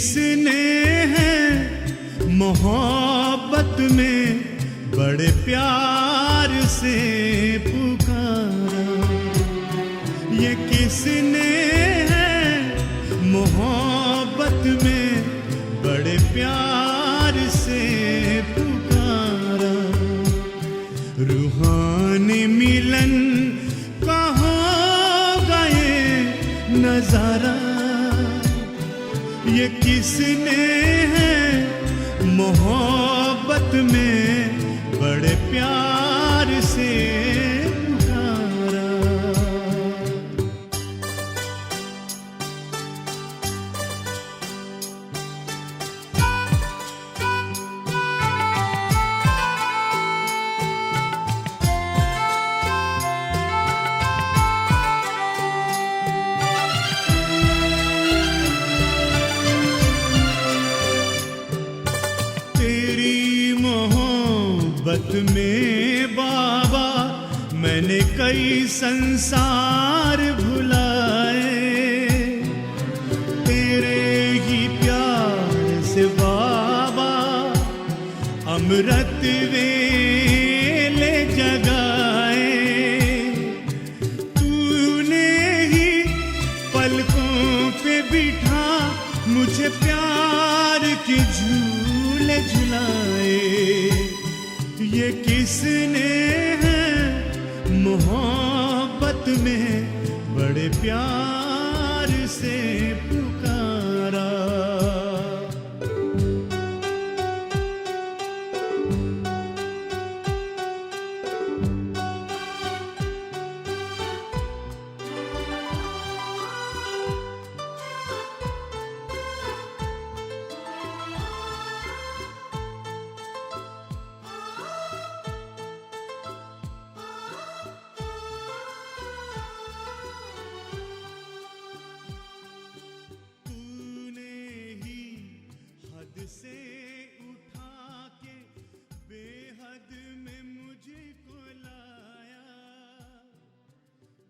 किसने है मोहब्बत में बड़े प्यार से पुकारा, ये किसने है मोहब्बत में बड़े प्यार से पुकारा। रूहानी मिलन का होगा ये नजारा, ये किसने है मोहब्बत में बड़े प्यार से पुकारा। मोहब्बत में बाबा मैंने कई संसार भुलाए, तेरे ही प्यार से बाबा अमृत वेले जगाए। तूने ही पलकों पे बिठा मुझे प्यार के झूले झुलाए, ये किसने है मोहब्बत में बड़े प्यार से पुकारा। से उठा के बेहद में मुझको लाया,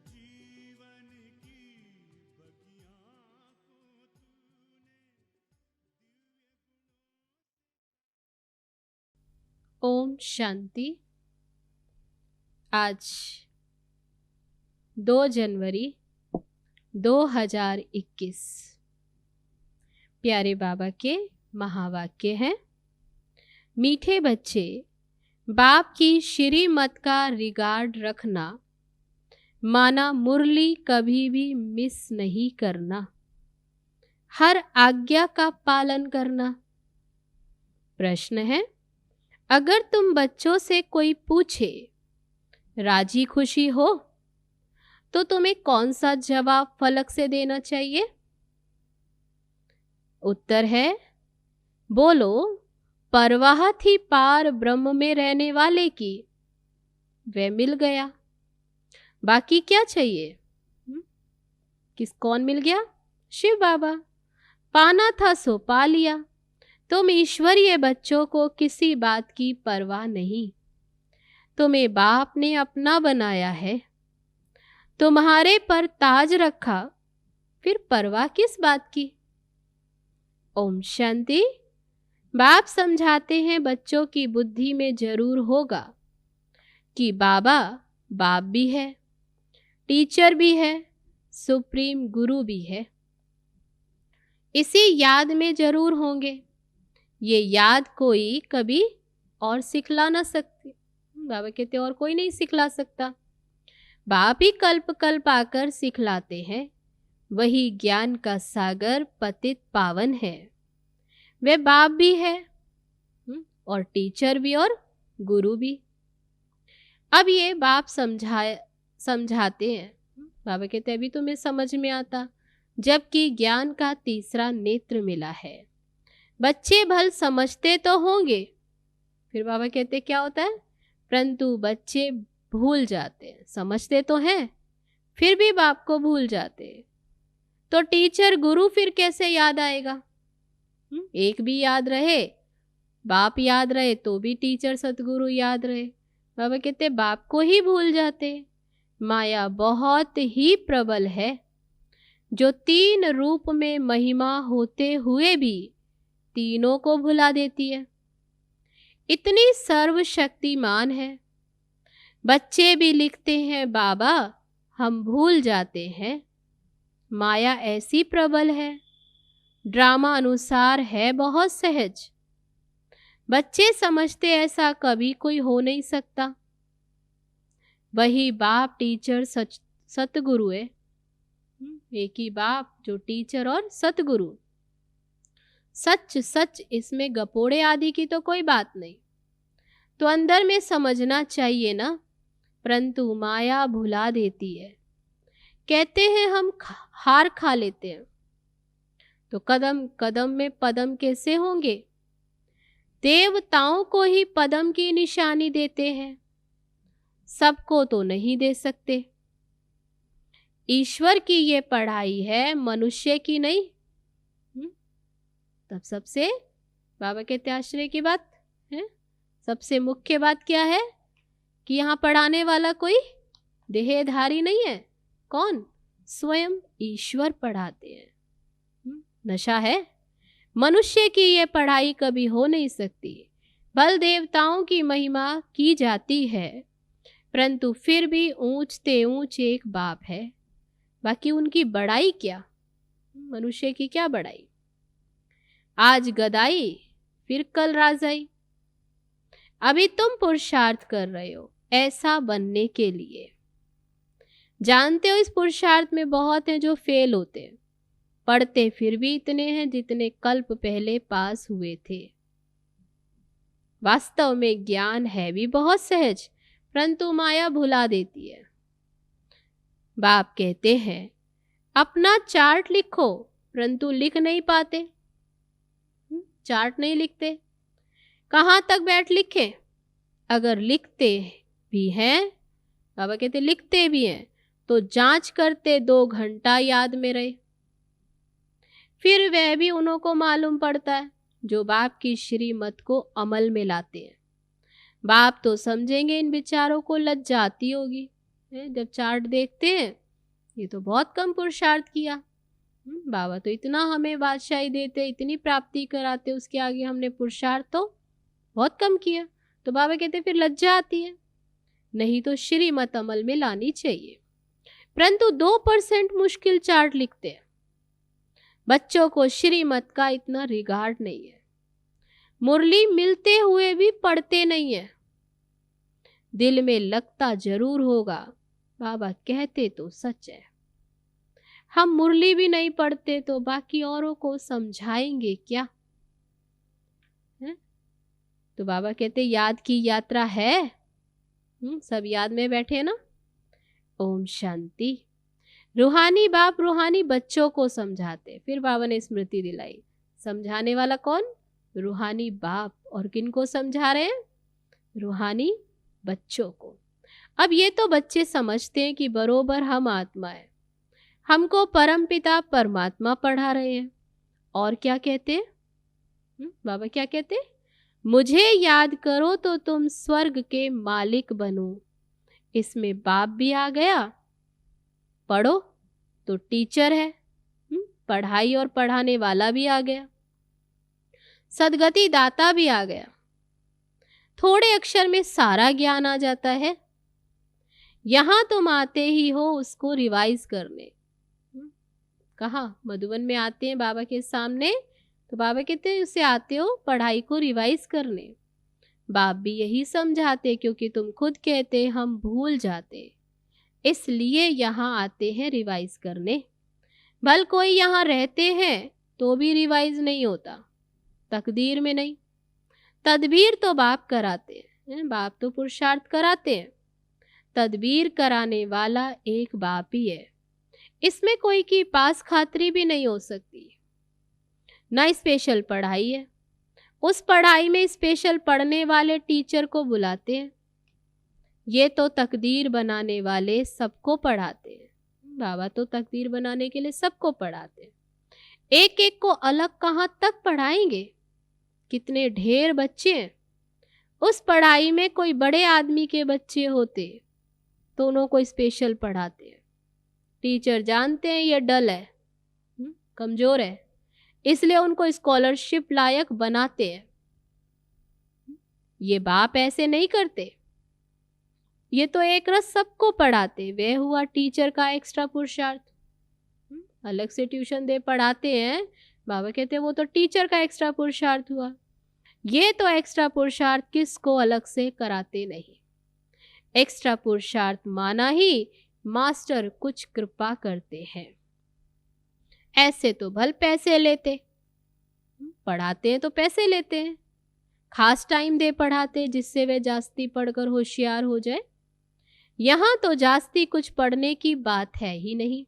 जीवन की बगिया को तूने। ओम शांति। आज 2 जनवरी 2021 प्यारे बाबा के महावाक्य हैं। मीठे बच्चे, बाप की श्रीमत का रिगार्ड रखना, माना मुरली कभी भी मिस नहीं करना, हर आज्ञा का पालन करना। प्रश्न है, अगर तुम बच्चों से कोई पूछे राजी खुशी हो तो तुम्हें कौन सा जवाब फलक से देना चाहिए? उत्तर है, बोलो परवाह थी पार ब्रह्म में रहने वाले की, वह मिल गया। बाकी क्या चाहिए? कौन मिल गया? शिव बाबा। पाना था सो पा लिया। तुम ईश्वरीय बच्चों को किसी बात की परवाह नहीं। तुम्हें बाप ने अपना बनाया है, तुम्हारे पर ताज रखा, फिर परवाह किस बात की? ओम शांति। बाप समझाते हैं बच्चों की बुद्धि में जरूर होगा कि बाबा बाप भी है, टीचर भी है, सुप्रीम गुरु भी है। इसी याद में जरूर होंगे। ये याद कोई कभी और सिखला ना सकते। बाबा कहते और कोई नहीं सिखला सकता, बाप ही कल्प कल्प आकर सिखलाते हैं। वही ज्ञान का सागर पतित पावन है। वे बाप भी है और टीचर भी और गुरु भी। अब ये बाप समझाते हैं। बाबा कहते अभी तुम्हें समझ में आता, जबकि ज्ञान का तीसरा नेत्र मिला है। बच्चे भल समझते तो होंगे, फिर बाबा कहते क्या होता है, परंतु बच्चे भूल जाते हैं। समझते तो हैं फिर भी बाप को भूल जाते हैं। तो टीचर गुरु फिर कैसे याद आएगा? एक भी याद रहे, बाप याद रहे तो भी टीचर सतगुरु याद रहे। बाबा कहते बाप को ही भूल जाते। माया बहुत ही प्रबल है। जो 3 रूप में महिमा होते हुए भी तीनों को भुला देती है। इतनी सर्वशक्तिमान है। बच्चे भी लिखते हैं, बाबा हम भूल जाते हैं। माया ऐसी प्रबल है, ड्रामा अनुसार है बहुत सहज। बच्चे समझते ऐसा कभी कोई हो नहीं सकता। वही बाप टीचर सतगुरु है। एक ही बाप जो टीचर और सतगुरु। सच सच, इसमें गपोड़े आदि की तो कोई बात नहीं। तो अंदर में समझना चाहिए ना, परंतु माया भुला देती है। कहते हैं हम हार खा लेते हैं, तो कदम कदम में पदम कैसे होंगे? देवताओं को ही पदम की निशानी देते हैं, सबको तो नहीं दे सकते। ईश्वर की ये पढ़ाई है, मनुष्य की नहीं। तब सबसे बाबा के त्याश्रय की बात है। सबसे मुख्य बात क्या है कि यहाँ पढ़ाने वाला कोई देहधारी नहीं है। कौन? स्वयं ईश्वर पढ़ाते हैं। नशा है। मनुष्य की ये पढ़ाई कभी हो नहीं सकती। बल देवताओं की महिमा की जाती है, परंतु फिर भी ऊंचते ऊंच एक बाप है। बाकी उनकी बड़ाई क्या? मनुष्य की क्या बड़ाई? आज गदाई, फिर कल राजाई। अभी तुम पुरुषार्थ कर रहे हो ऐसा बनने के लिए। जानते हो इस पुरुषार्थ में बहुत हैं जो फेल होते हैं, पढ़ते फिर भी इतने हैं जितने कल्प पहले पास हुए थे। वास्तव में ज्ञान है भी बहुत सहज, परंतु माया भुला देती है। बाप कहते हैं अपना चार्ट लिखो, परंतु लिख नहीं पाते। चार्ट नहीं लिखते, कहाँ तक बैठ लिखे? अगर लिखते भी हैं, बाबा कहते लिखते भी हैं, तो जांच करते 2 घंटा याद में रहे। फिर वह भी उन्हों को मालूम पड़ता है जो बाप की श्रीमत को अमल में लाते हैं। बाप तो समझेंगे इन विचारों को लज्जा आती होगी जब चार्ट देखते हैं, ये तो बहुत कम पुरुषार्थ किया। बाबा तो इतना हमें बादशाही देते, इतनी प्राप्ति कराते, उसके आगे हमने पुरुषार्थ तो बहुत कम किया। तो बाबा कहते फिर लज्जा आती है। नहीं तो श्रीमत अमल में लानी चाहिए। परंतु 2% मुश्किल चार्ट लिखते हैं। बच्चों को श्रीमत का इतना रिगार्ड नहीं है। मुरली मिलते हुए भी पढ़ते नहीं है। दिल में लगता जरूर होगा, बाबा कहते तो सच है। हम मुरली भी नहीं पढ़ते तो बाकी औरों को समझाएंगे क्या? है? तो बाबा कहते याद की यात्रा है। सब याद में बैठे ना। ओम शांति। रूहानी बाप रूहानी बच्चों को समझाते। फिर बाबा ने स्मृति दिलाई, समझाने वाला कौन? रूहानी बाप। और किन को समझा रहे हैं? रूहानी बच्चों को। अब ये तो बच्चे समझते हैं कि बरोबर हम आत्मा है, हमको परमपिता परमात्मा पढ़ा रहे हैं। और क्या कहते हैं? बाबा क्या कहते हैं? मुझे याद करो तो तुम स्वर्ग के मालिक बनो। इसमें बाप भी आ गया, पढ़ो तो टीचर है, पढ़ाई और पढ़ाने वाला भी आ गया, सदगति दाता भी आ गया। थोड़े अक्षर में सारा ज्ञान आ जाता है। यहां तुम आते ही हो उसको रिवाइज करने। कहाँ? मधुबन में आते हैं बाबा के सामने, तो बाबा कहते हैं उसे आते हो पढ़ाई को रिवाइज करने। बाप भी यही समझाते, क्योंकि तुम खुद कहते हम भूल जाते, इसलिए यहाँ आते हैं रिवाइज करने। भल कोई यहाँ रहते हैं तो भी रिवाइज नहीं होता, तकदीर में नहीं। तदबीर तो बाप कराते हैं, बाप तो पुरुषार्थ कराते हैं। तदबीर कराने वाला एक बाप ही है। इसमें कोई की पास खातरी भी नहीं हो सकती। ना स्पेशल पढ़ाई है, उस पढ़ाई में स्पेशल पढ़ने वाले टीचर को बुलाते हैं। ये तो तकदीर बनाने वाले सबको पढ़ाते हैं। बाबा तो तकदीर बनाने के लिए सबको पढ़ाते हैं। एक एक को अलग कहाँ तक पढ़ाएंगे? कितने ढेर बच्चे हैं। उस पढ़ाई में कोई बड़े आदमी के बच्चे होते तो उन्हों को स्पेशल पढ़ाते हैं। टीचर जानते हैं ये डल है, कमजोर है, इसलिए उनको स्कॉलरशिप लायक बनाते हैं। ये बाप ऐसे नहीं करते, ये तो एक रस सबको पढ़ाते। वह हुआ टीचर का एक्स्ट्रा पुरुषार्थ। अलग से ट्यूशन दे पढ़ाते हैं, बाबा कहते हैं वो तो टीचर का एक्स्ट्रा पुरुषार्थ हुआ। ये तो एक्स्ट्रा पुरुषार्थ किसको अलग से कराते नहीं। एक्स्ट्रा पुरुषार्थ माना ही मास्टर कुछ कृपा करते हैं। ऐसे तो भल पैसे लेते, पढ़ाते हैं तो पैसे लेते हैं, खास टाइम दे पढ़ाते जिससे वे जास्ती पढ़कर होशियार हो जाए। यहाँ तो जास्ती कुछ पढ़ने की बात है ही नहीं,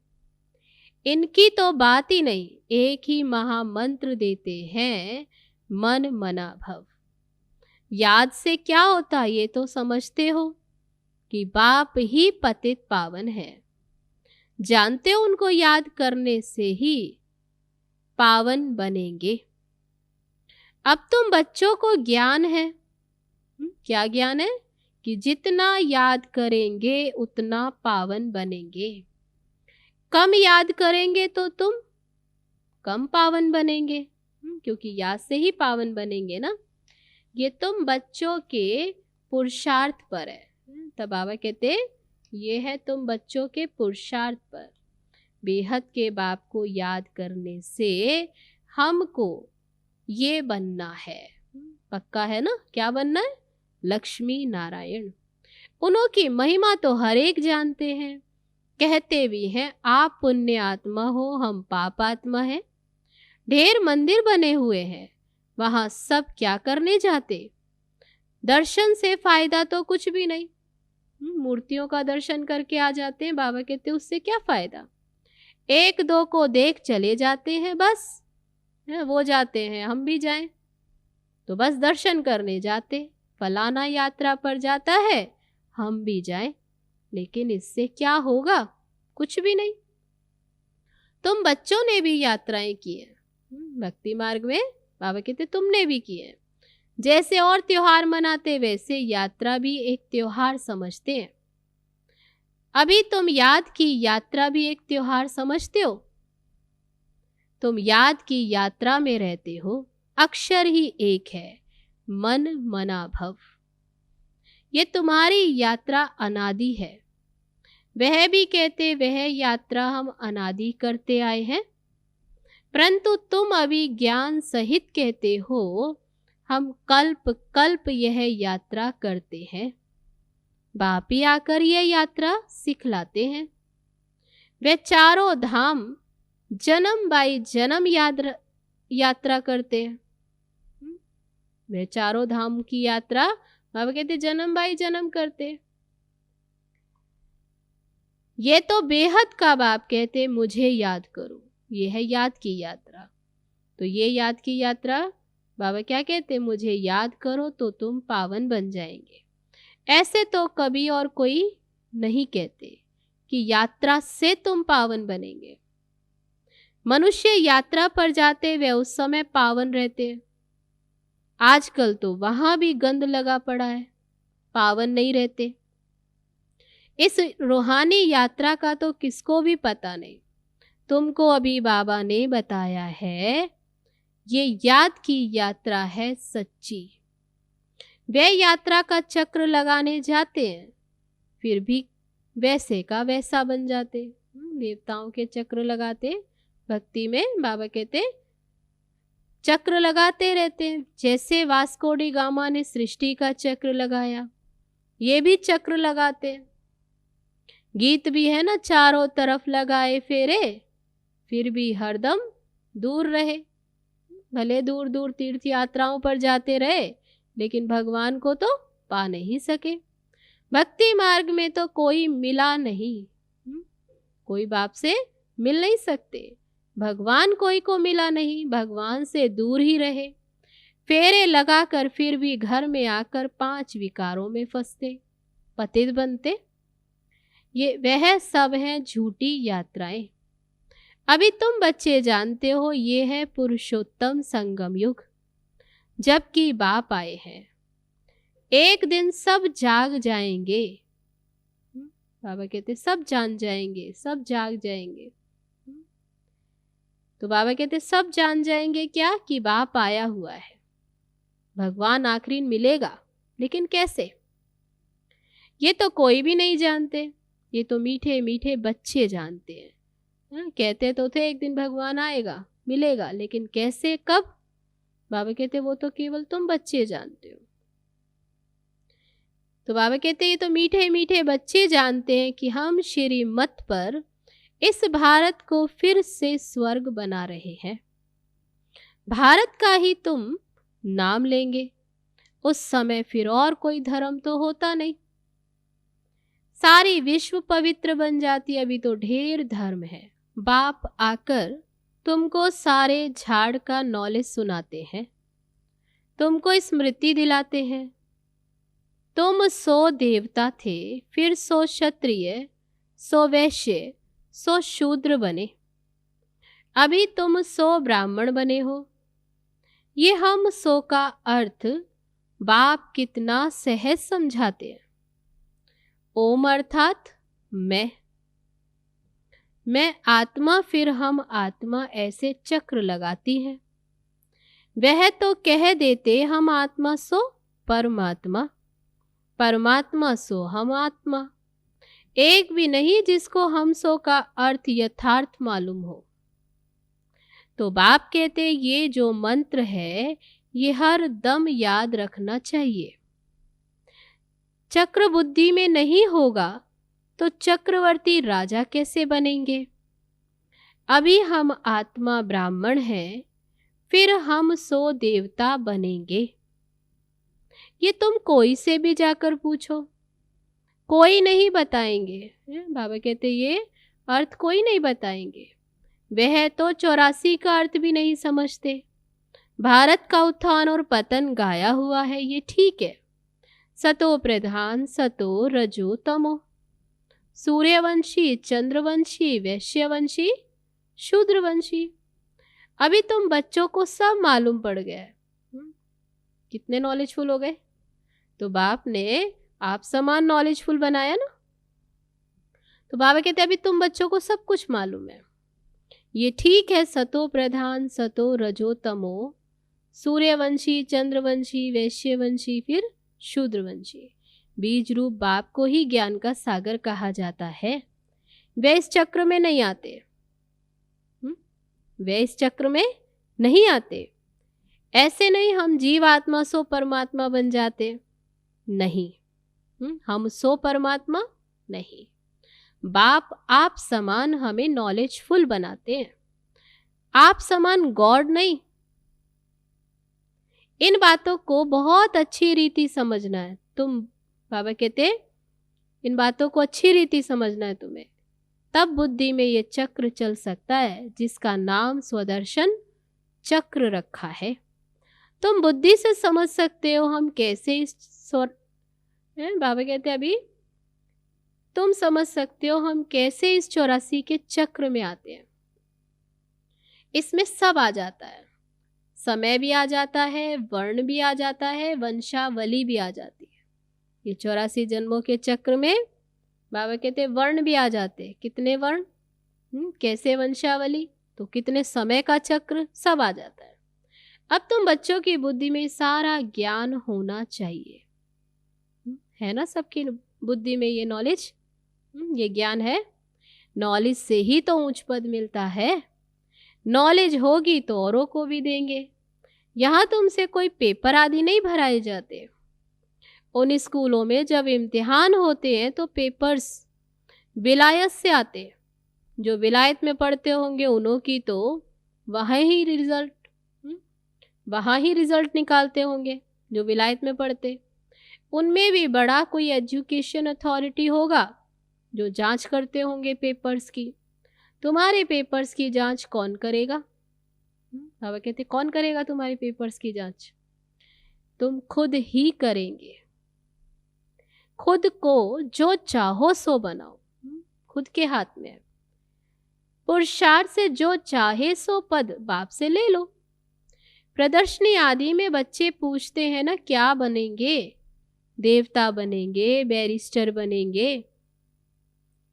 इनकी तो बात ही नहीं। एक ही महामंत्र देते हैं, मन मना भव। याद से क्या होता ये तो समझते हो कि बाप ही पतित पावन है। जानते हो उनको याद करने से ही पावन बनेंगे। अब तुम बच्चों को ज्ञान है, क्या ज्ञान है? कि जितना याद करेंगे उतना पावन बनेंगे। कम याद करेंगे तो तुम कम पावन बनेंगे, क्योंकि याद से ही पावन बनेंगे ना। ये तुम बच्चों के पुरुषार्थ पर है। तब बाबा कहते ये है तुम बच्चों के पुरुषार्थ पर। बेहद के बाप को याद करने से हमको ये बनना है, पक्का है ना। क्या बनना है? लक्ष्मी नारायण। उन्हों की महिमा तो हर एक जानते हैं, कहते भी हैं आप पुण्य आत्मा हो, हम पाप आत्मा है। ढेर मंदिर बने हुए हैं, वहां सब क्या करने जाते? दर्शन से फायदा तो कुछ भी नहीं। मूर्तियों का दर्शन करके आ जाते हैं, बाबा कहते उससे क्या फायदा? एक दो को देख चले जाते हैं, बस वो जाते हैं हम भी जाएं, तो बस दर्शन करने जाते। फलाना यात्रा पर जाता है, हम भी जाएं, लेकिन इससे क्या होगा? कुछ भी नहीं। तुम बच्चों ने भी यात्राएं की है भक्ति मार्ग में, बाबा कहते तुमने भी की है। जैसे और त्योहार मनाते वैसे यात्रा भी एक त्योहार समझते हैं। अभी तुम याद की यात्रा भी एक त्योहार समझते हो। तुम याद की यात्रा में रहते हो, अक्षर ही एक है, मन मना भव। ये तुम्हारी यात्रा अनादि है। वह भी कहते वह यात्रा हम अनादि करते आए हैं, परंतु तुम अभी ज्ञान सहित कहते हो हम कल्प कल्प यह यात्रा करते हैं। बाप ही आकर यह यात्रा सिखलाते हैं। वे चारों धाम जन्म बाई जन्म यात्रा करते हैं। वे चारों धाम की यात्रा बाबा कहते जन्म बाई जन्म करते। ये तो बेहद का बाप कहते मुझे याद करो, ये है याद की यात्रा। तो ये याद की यात्रा बाबा क्या कहते? मुझे याद करो तो तुम पावन बन जाएंगे। ऐसे तो कभी और कोई नहीं कहते कि यात्रा से तुम पावन बनेंगे। मनुष्य यात्रा पर जाते वे उस समय पावन रहते, आजकल तो वहां भी गंद लगा पड़ा है, पावन नहीं रहते। इस रूहानी यात्रा का तो किसको भी पता नहीं, तुमको अभी बाबा ने बताया है। ये याद की यात्रा है सच्ची। वे यात्रा का चक्र लगाने जाते हैं, फिर भी वैसे का वैसा बन जाते। देवताओं के चक्र लगाते भक्ति में, बाबा कहते चक्र लगाते रहते हैं। जैसे वास्को डी गामा ने सृष्टि का चक्र लगाया, ये भी चक्र लगाते। गीत भी है ना, चारों तरफ लगाए फेरे, फिर भी हरदम दूर रहे। भले दूर दूर तीर्थ यात्राओं पर जाते रहे, लेकिन भगवान को तो पा नहीं सके। भक्ति मार्ग में तो कोई मिला नहीं, कोई बाप से मिल नहीं सकते। भगवान कोई को मिला नहीं, भगवान से दूर ही रहे। फेरे लगाकर फिर भी घर में आकर 5 विकारों में फंसते, पतित बनते। ये वह सब हैं झूठी यात्राएं। अभी तुम बच्चे जानते हो ये है पुरुषोत्तम संगम युग, जबकि बाप आए हैं। एक दिन सब जाग जाएंगे, बाबा कहते सब जान जाएंगे, सब जाग जाएंगे। तो बाबा कहते सब जान जाएंगे क्या कि बाप आया हुआ है, भगवान आखिरी मिलेगा, लेकिन कैसे ये तो कोई भी नहीं जानते, ये तो मीठे मीठे बच्चे जानते हैं। कहते तो थे एक दिन भगवान आएगा मिलेगा, लेकिन कैसे कब, बाबा कहते वो तो केवल तुम बच्चे जानते हो। तो बाबा कहते ये तो मीठे मीठे बच्चे जानते हैं कि हम श्रीमत पर इस भारत को फिर से स्वर्ग बना रहे हैं। भारत का ही तुम नाम लेंगे, उस समय फिर और कोई धर्म तो होता नहीं, सारी विश्व पवित्र बन जाती। अभी तो ढेर धर्म है। बाप आकर तुमको सारे झाड़ का नॉलेज सुनाते हैं, तुमको स्मृति दिलाते हैं। तुम 100 देवता थे, फिर 100 क्षत्रिय, 100 वैश्य, 100 शूद्र बने, अभी तुम 100 ब्राह्मण बने हो। ये हम 100 का अर्थ बाप कितना सहज समझाते हैं। ओम अर्थात मैं आत्मा, फिर हम आत्मा, ऐसे चक्र लगाती है। वह तो कह देते हम आत्मा सो परमात्मा, परमात्मा सो हम आत्मा, एक भी नहीं जिसको हम सो का अर्थ यथार्थ मालूम हो। तो बाप कहते ये जो मंत्र है ये हर दम याद रखना चाहिए। चक्र बुद्धि में नहीं होगा तो चक्रवर्ती राजा कैसे बनेंगे। अभी हम आत्मा ब्राह्मण हैं, फिर हम 100 देवता बनेंगे। ये तुम कोई से भी जाकर पूछो, कोई नहीं बताएंगे। बाबा कहते ये अर्थ कोई नहीं बताएंगे। वह तो 84 का अर्थ भी नहीं समझते। भारत का उत्थान और पतन गाया हुआ है, ये ठीक है। सतो प्रधान, सतो रजो तमो, सूर्यवंशी, चंद्रवंशी, वैश्यवंशी, शूद्रवंशी। अभी तुम बच्चों को सब मालूम पड़ गया है। कितने नॉलेजफुल हो गए। तो बाप ने आप समान नॉलेजफुल बनाया ना। तो बाबा कहते अभी तुम बच्चों को सब कुछ मालूम है, ये ठीक है। सतो प्रधान, सतो रजो तमो, सूर्यवंशी, चंद्रवंशी, वैश्यवंशी, फिर शूद्रवंशी। बीज रूप बाप को ही ज्ञान का सागर कहा जाता है। वे इस चक्र में नहीं आते, वे इस चक्र में नहीं आते। ऐसे नहीं हम जीव आत्मा सो परमात्मा बन जाते, नहीं। हम सो परमात्मा नहीं। बाप आप समान हमें नॉलेजफुल बनाते हैं, आप समान गॉड नहीं। इन बातों को बहुत अच्छी रीति समझना है। तुम, बाबा कहते इन बातों को अच्छी रीति समझना है तुम्हें, तब बुद्धि में ये चक्र चल सकता है जिसका नाम स्वदर्शन चक्र रखा है। तुम बुद्धि से समझ सकते हो हम कैसे इस बाबा कहते अभी तुम समझ सकते हो हम कैसे इस 84 के चक्र में आते हैं। इसमें सब आ जाता है, समय भी आ जाता है, वर्ण भी आ जाता है, वंशावली भी आ जाती है। ये 84 जन्मों के चक्र में बाबा कहते वर्ण भी आ जाते हैं। कितने वर्ण, कैसे वंशावली, तो कितने समय का चक्र, सब आ जाता है। अब तुम बच्चों की बुद्धि में सारा ज्ञान होना चाहिए, है ना। सबकी बुद्धि में ये नॉलेज, ये ज्ञान है। नॉलेज से ही तो उच्च पद मिलता है। नॉलेज होगी तो औरों को भी देंगे। यहाँ तुमसे कोई पेपर आदि नहीं भराए जाते। उन स्कूलों में जब इम्तिहान होते हैं तो पेपर्स विलायत से आते हैं। जो विलायत में पढ़ते होंगे उन्हों की तो वहाँ ही रिजल्ट निकालते होंगे। जो विलायत में पढ़ते, उनमें भी बड़ा कोई एजुकेशन अथॉरिटी होगा जो जांच करते होंगे पेपर्स की। तुम्हारे पेपर्स की जांच कौन करेगा। बाबा कहते कौन करेगा तुम्हारे पेपर्स की जांच, तुम खुद ही करेंगे। खुद को जो चाहो सो बनाओ, खुद के हाथ में है। पुरुषार्थ से जो चाहे सो पद बाप से ले लो। प्रदर्शनी आदि में बच्चे पूछते हैं ना क्या बनेंगे, देवता बनेंगे, बैरिस्टर बनेंगे,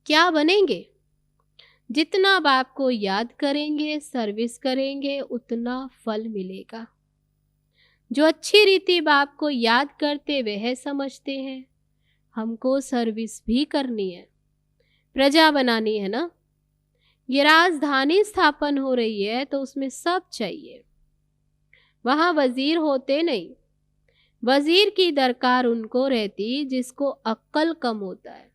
क्या बनेंगे। जितना बाप को याद करेंगे, सर्विस करेंगे, उतना फल मिलेगा। जो अच्छी रीति बाप को याद करते वह समझते हैं हमको सर्विस भी करनी है, प्रजा बनानी है ना। ये राजधानी स्थापन हो रही है तो उसमें सब चाहिए। वहां वजीर होते नहीं, वजीर की दरकार उनको रहती जिसको अक्ल कम होता है।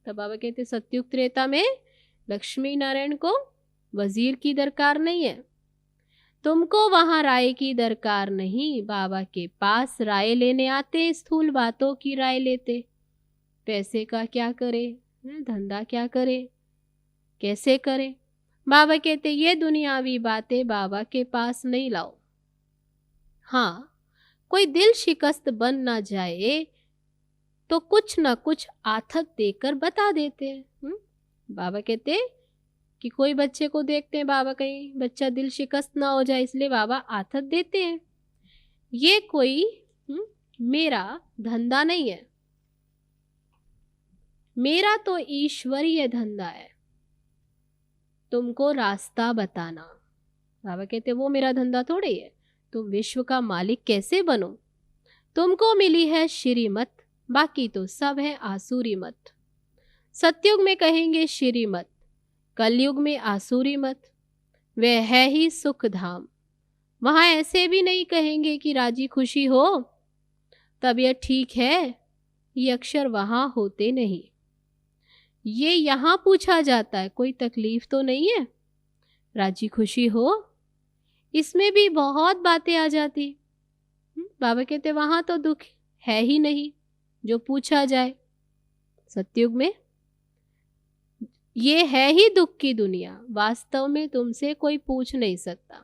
तब बाबा कहते सतयुग त्रेता में लक्ष्मी नारायण को वजीर की दरकार नहीं है। तुमको वहां राय की दरकार नहीं, बाबा के पास राय लेने आते, स्थूल बातों की राय लेते। पैसे का क्या करे, धंधा क्या करे, कैसे करे। बाबा कहते ये दुनियावी बातें बाबा के पास नहीं लाओ। हाँ, कोई दिल शिकस्त बन ना जाए तो कुछ ना कुछ आथत देकर बता देते हैं। बाबा कहते कि कोई बच्चे को देखते हैं बाबा कहीं बच्चा दिल शिकस्त ना हो जाए, इसलिए बाबा आथत देते हैं। ये कोई मेरा धंधा नहीं है, मेरा तो ईश्वरीय धंधा है, तुमको रास्ता बताना। बाबा कहते वो मेरा धंधा थोड़ी है, तुम विश्व का मालिक कैसे बनो। तुमको मिली है श्रीमत, बाकी तो सब है आसुरी मत। सतयुग में कहेंगे श्रीमत, कलयुग में आसुरी मत। वह है ही सुख धाम। वहां ऐसे भी नहीं कहेंगे कि राजी खुशी हो, तबीयत ठीक है, ये अक्षर वहां होते नहीं। ये यहाँ पूछा जाता है कोई तकलीफ तो नहीं है, राजी खुशी हो, इसमें भी बहुत बातें आ जाती। बाबा कहते वहां तो दुख है ही नहीं जो पूछा जाए। सतयुग में ये है ही दुख की दुनिया, वास्तव में तुमसे कोई पूछ नहीं सकता।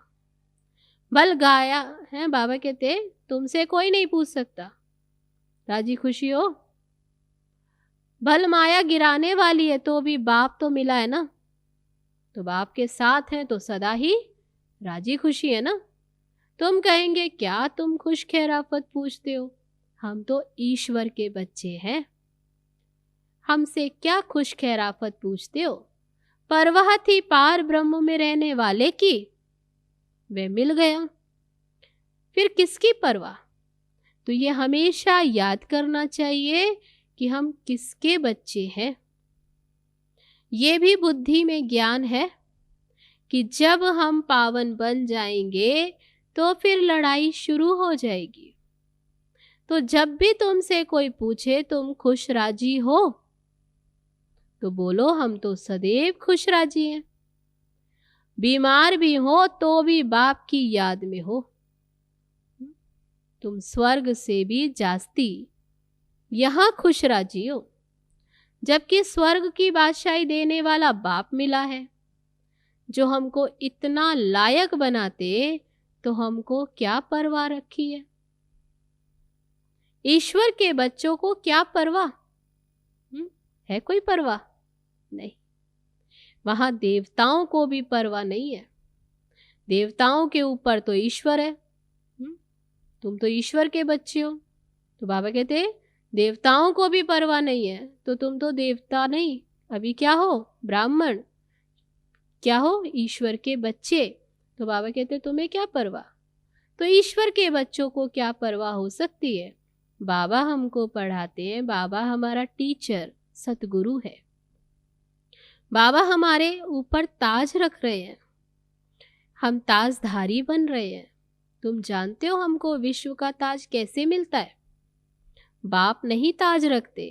बल गाया है, बाबा कहते तुमसे कोई नहीं पूछ सकता, राजी खुशी हो। भल माया गिराने वाली है तो भी बाप तो मिला है ना, तो बाप के साथ हैं तो सदा ही राजी खुशी है ना। तुम कहेंगे क्या तुम खुश खैराफत पूछते हो, हम तो ईश्वर के बच्चे हैं, हमसे क्या खुश खैराफत पूछते हो। परवाह थी पार ब्रह्म में रहने वाले की, वह मिल गया, फिर किसकी परवाह। तो ये हमेशा याद करना चाहिए कि हम किसके बच्चे हैं। ये भी बुद्धि में ज्ञान है कि जब हम पावन बन जाएंगे तो फिर लड़ाई शुरू हो जाएगी। तो जब भी तुमसे कोई पूछे तुम खुश राजी हो, तो बोलो हम तो सदैव खुश राजी हैं। बीमार भी हो तो भी बाप की याद में हो। तुम स्वर्ग से भी जास्ती यहाँ खुश राजी हो, जबकि स्वर्ग की बादशाही देने वाला बाप मिला है, जो हमको इतना लायक बनाते, तो हमको क्या परवाह रखी है। ईश्वर के बच्चों को क्या परवाह है, कोई परवाह नहीं। वहां देवताओं को भी परवाह नहीं है, देवताओं के ऊपर तो ईश्वर है। तुम तो ईश्वर के बच्चे हो, तो बाबा कहते देवताओं को भी परवाह नहीं है, तो तुम तो देवता नहीं, अभी क्या हो, ब्राह्मण, क्या हो, ईश्वर के बच्चे। तो बाबा कहते तुम्हें क्या परवाह। तो ईश्वर के बच्चों को क्या परवाह हो सकती है। बाबा हमको पढ़ाते हैं, बाबा हमारा टीचर सतगुरु है, बाबा हमारे ऊपर ताज रख रहे हैं, हम ताजधारी बन रहे हैं। तुम जानते हो हमको विश्व का ताज कैसे मिलता है, बाप नहीं ताज रखते,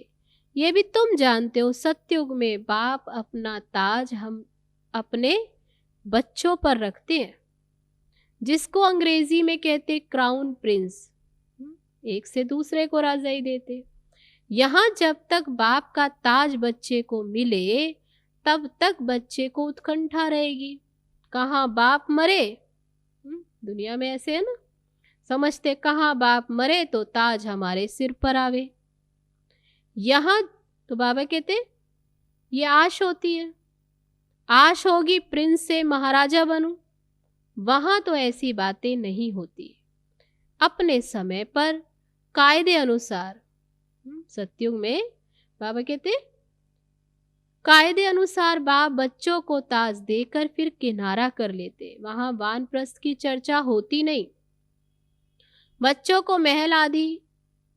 ये भी तुम जानते हो। सतयुग में बाप अपना ताज हम अपने बच्चों पर रखते हैं, जिसको अंग्रेजी में कहते क्राउन प्रिंस, एक से दूसरे को राजाई देते। यहाँ जब तक बाप का ताज बच्चे को मिले तब तक बच्चे को उत्कंठा रहेगी, कहाँ बाप मरे। दुनिया में ऐसे है ना, समझते कहाँ बाप मरे तो ताज हमारे सिर पर आवे। यहाँ तो बाबा कहते ये आश होती है, आश होगी प्रिंस से महाराजा बनूं। वहां तो ऐसी बातें नहीं होती, अपने समय पर कायदे अनुसार। सतयुग में बाबा कहते कायदे अनुसार बाप बच्चों को ताज देकर फिर किनारा कर लेते। वहां वानप्रस्थ की चर्चा होती नहीं। बच्चों को महल आदि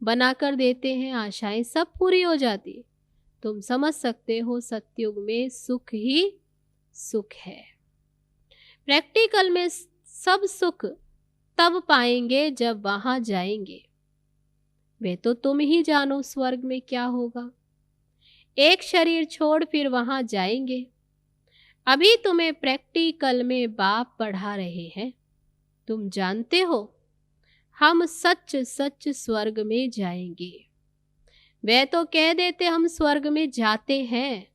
बनाकर देते हैं, आशाएं सब पूरी हो जाती। तुम समझ सकते हो सतयुग में सुख ही सुख है। प्रैक्टिकल में सब सुख तब पाएंगे जब वहां जाएंगे। वे तो तुम ही जानो स्वर्ग में क्या होगा। एक शरीर छोड़ फिर वहां जाएंगे। अभी तुम्हें प्रैक्टिकल में बाप पढ़ा रहे हैं। तुम जानते हो हम सच सच स्वर्ग में जाएंगे। वे तो कह देते हम स्वर्ग में जाते हैं,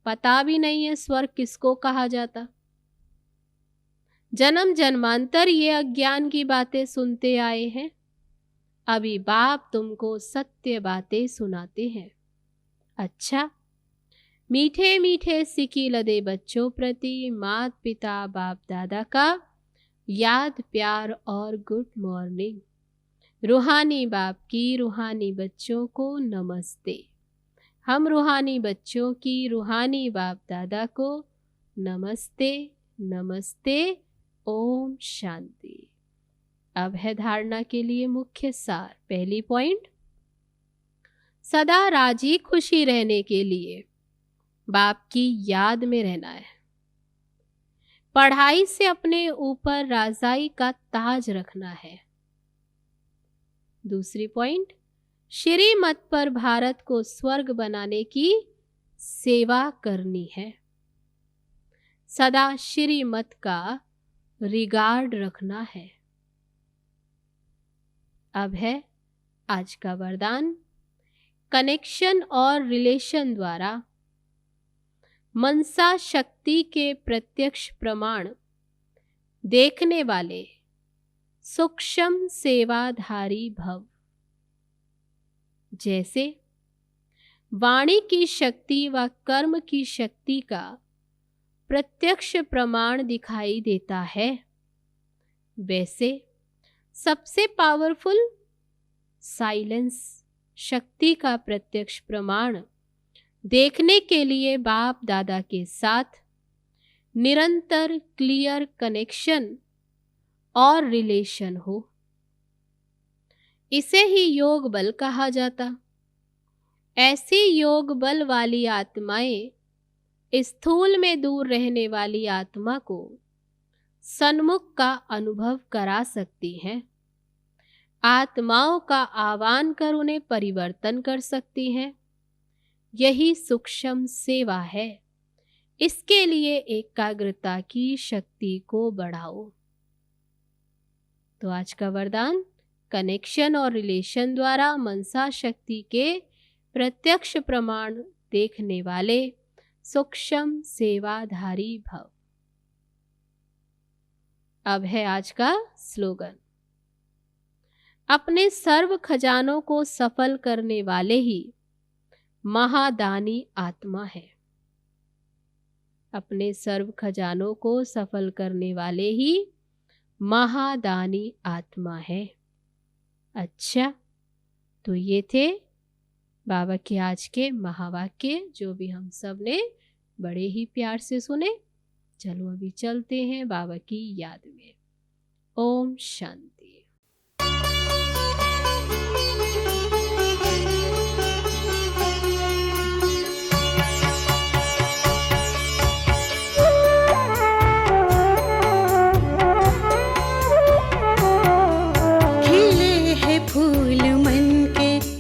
पता भी नहीं है स्वर्ग किसको कहा जाता। जन्म जन्मांतर ये अज्ञान की बातें सुनते आए हैं। अभी बाप तुमको सत्य बातें सुनाते हैं। अच्छा, मीठे मीठे सिकी लदे बच्चों प्रति माता पिता बाप दादा का याद प्यार और गुड मॉर्निंग। रूहानी बाप की रूहानी बच्चों को नमस्ते। हम रूहानी बच्चों की रूहानी बाप दादा को नमस्ते नमस्ते। ओम शांति। अब है धारणा के लिए मुख्य सार। पहली पॉइंट, सदा राजी खुशी रहने के लिए बाप की याद में रहना है। पढ़ाई से अपने ऊपर राजाई का ताज रखना है। दूसरी पॉइंट, श्रीमत पर भारत को स्वर्ग बनाने की सेवा करनी है। सदा श्रीमत का रिगार्ड रखना है। अब है आज का वरदान। कनेक्शन और रिलेशन द्वारा मनसा शक्ति के प्रत्यक्ष प्रमाण देखने वाले सूक्ष्म सेवाधारी भव। जैसे वाणी की शक्ति व कर्म की शक्ति का प्रत्यक्ष प्रमाण दिखाई देता है, वैसे सबसे पावरफुल साइलेंस शक्ति का प्रत्यक्ष प्रमाण देखने के लिए बाप दादा के साथ निरंतर क्लियर कनेक्शन और रिलेशन हो। इसे ही योग बल कहा जाता। ऐसी योग बल वाली आत्माएं स्थूल में दूर रहने वाली आत्मा को सन्मुख का अनुभव करा सकती हैं। आत्माओं का आह्वान कर उन्हें परिवर्तन कर सकती हैं। यही सूक्ष्म सेवा है। इसके लिए एकाग्रता की शक्ति को बढ़ाओ। तो आज का वरदान, कनेक्शन और रिलेशन द्वारा मनसा शक्ति के प्रत्यक्ष प्रमाण देखने वाले सूक्ष्म सेवाधारी भव। अब है आज का स्लोगन। अपने सर्व खजानों को सफल करने वाले ही महादानी आत्मा है। अपने सर्व खजानों को सफल करने वाले ही महादानी आत्मा है। अच्छा, तो ये थे बाबा के आज के महावाक्य, जो भी हम सब ने बड़े ही प्यार से सुने। चलो अभी चलते हैं बाबा की याद में। ओम शांति।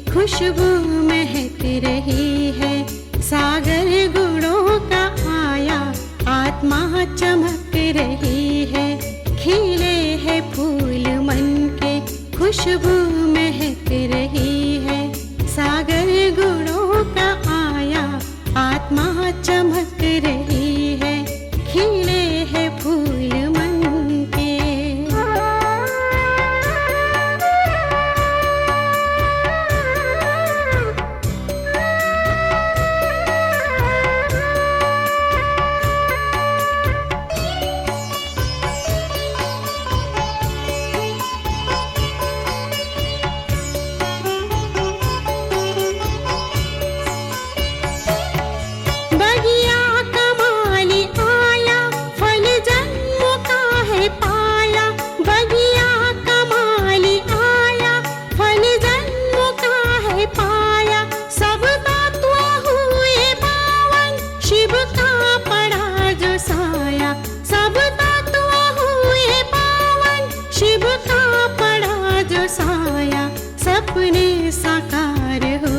खुशबू महक रही है, सागर गुणों का आया, आत्मा चमक रही है। खिले हैं फूल मन के, खुशबू महक रही है, सागर गुणों का आया, आत्मा चमक रही है। खिले हैं फूल मन के। सपने साकार हो